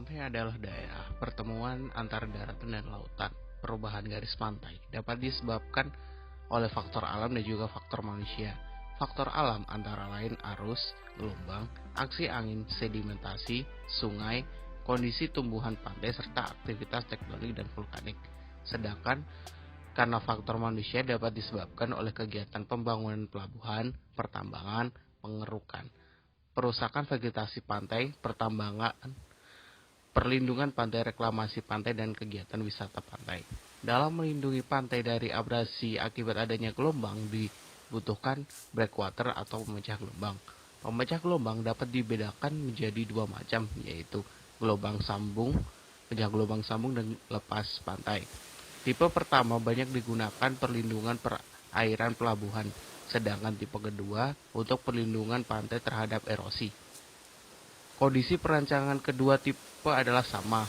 Pantai adalah daerah pertemuan antara daratan dan lautan. Perubahan garis pantai dapat disebabkan oleh faktor alam dan juga faktor manusia. Faktor alam antara lain arus, gelombang, aksi angin, sedimentasi, sungai, kondisi tumbuhan pantai, serta aktivitas tektonik dan vulkanik. Sedangkan karena faktor manusia dapat disebabkan oleh kegiatan pembangunan pelabuhan, pertambangan, pengerukan, perusakan vegetasi pantai, pertambangan, perlindungan pantai, reklamasi pantai, dan kegiatan wisata pantai. Dalam melindungi pantai dari abrasi akibat adanya gelombang, dibutuhkan breakwater atau pemecah gelombang. Pemecah gelombang dapat dibedakan menjadi dua macam, yaitu gelombang sambung, pecah gelombang sambung, dan lepas pantai. Tipe pertama banyak digunakan perlindungan perairan pelabuhan, sedangkan tipe kedua untuk perlindungan pantai terhadap erosi. Kondisi perancangan kedua tipe adalah sama.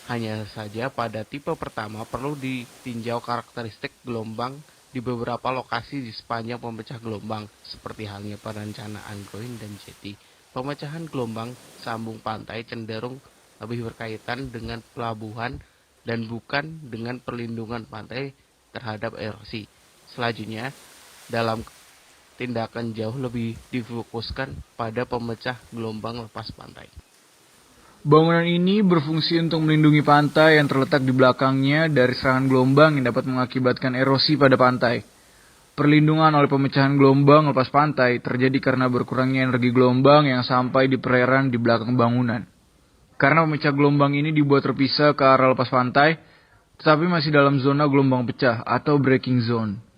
Hanya saja pada tipe pertama perlu ditinjau karakteristik gelombang di beberapa lokasi di sepanjang pemecah gelombang, seperti halnya perencanaan groin dan jetty. Pemecahan gelombang sambung pantai cenderung lebih berkaitan dengan pelabuhan dan bukan dengan perlindungan pantai terhadap erosi. Selanjutnya, dalam tindakan jauh lebih difokuskan pada pemecah gelombang lepas pantai. Bangunan ini berfungsi untuk melindungi pantai yang terletak di belakangnya dari serangan gelombang yang dapat mengakibatkan erosi pada pantai. Perlindungan oleh pemecahan gelombang lepas pantai terjadi karena berkurangnya energi gelombang yang sampai di perairan di belakang bangunan. Karena pemecah gelombang ini dibuat terpisah ke arah lepas pantai, tetapi masih dalam zona gelombang pecah atau breaking zone.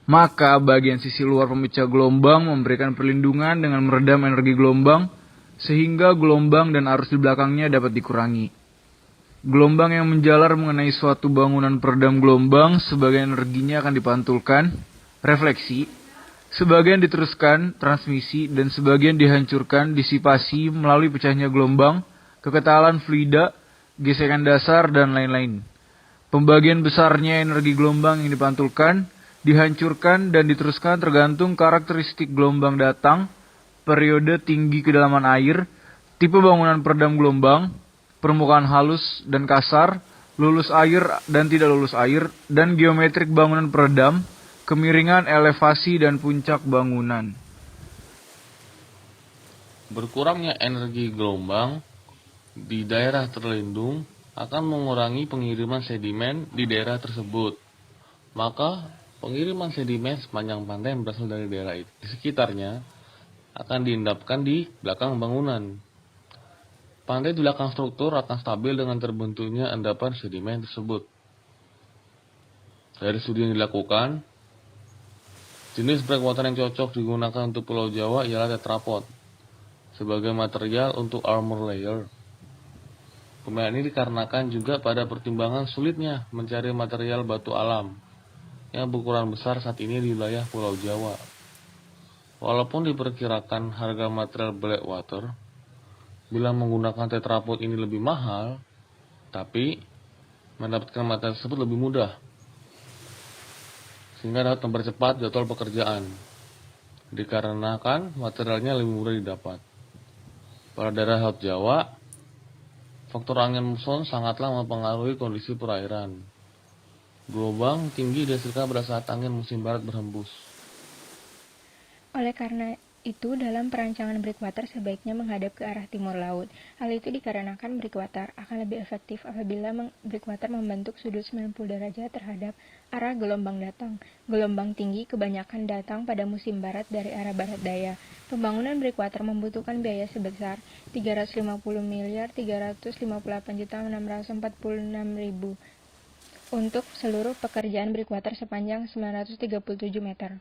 Maka bagian sisi luar pemecah gelombang memberikan perlindungan dengan meredam energi gelombang, sehingga gelombang dan arus di belakangnya dapat dikurangi. Gelombang yang menjalar mengenai suatu bangunan peredam gelombang, sebagian energinya akan dipantulkan, refleksi, sebagian diteruskan, transmisi, dan sebagian dihancurkan, disipasi melalui pecahnya gelombang, kekentalan fluida, gesekan dasar, dan lain-lain. Pembagian besarnya energi gelombang yang dipantulkan, dihancurkan, dan diteruskan tergantung karakteristik gelombang datang, periode tinggi kedalaman air, tipe bangunan peredam gelombang, permukaan halus dan kasar, lulus air dan tidak lulus air, dan geometrik bangunan peredam, kemiringan, elevasi, dan puncak bangunan. Berkurangnya energi gelombang di daerah terlindung akan mengurangi pengiriman sedimen di daerah tersebut. Maka, pengiriman sedimen sepanjang pantai yang berasal dari daerah di sekitarnya akan diendapkan di belakang bangunan. Pantai di belakang struktur akan stabil dengan terbentuknya endapan sedimen tersebut. Dari studi yang dilakukan, jenis breakwater yang cocok digunakan untuk Pulau Jawa ialah tetrapod sebagai material untuk armor layer. Pemilihan ini dikarenakan juga pada pertimbangan sulitnya mencari material batu alam yang berukuran besar saat ini di wilayah Pulau Jawa. Walaupun diperkirakan harga material Blackwater bila menggunakan tetrapod ini lebih mahal, tapi mendapatkan material tersebut lebih mudah, sehingga dapat mempercepat jadwal pekerjaan, dikarenakan materialnya lebih mudah didapat. Pada daerah Laut Jawa, faktor angin muson sangatlah mempengaruhi kondisi perairan. Gelombang tinggi dihasilkan pada saat angin musim barat berhembus. Oleh karena itu, dalam perancangan breakwater sebaiknya menghadap ke arah timur laut. Hal itu dikarenakan breakwater akan lebih efektif apabila breakwater membentuk sudut 90 derajat terhadap arah gelombang datang. Gelombang tinggi kebanyakan datang pada musim barat dari arah barat daya. Pembangunan breakwater membutuhkan biaya sebesar 350.358.646.000 untuk seluruh pekerjaan breakwater sepanjang 937 meter.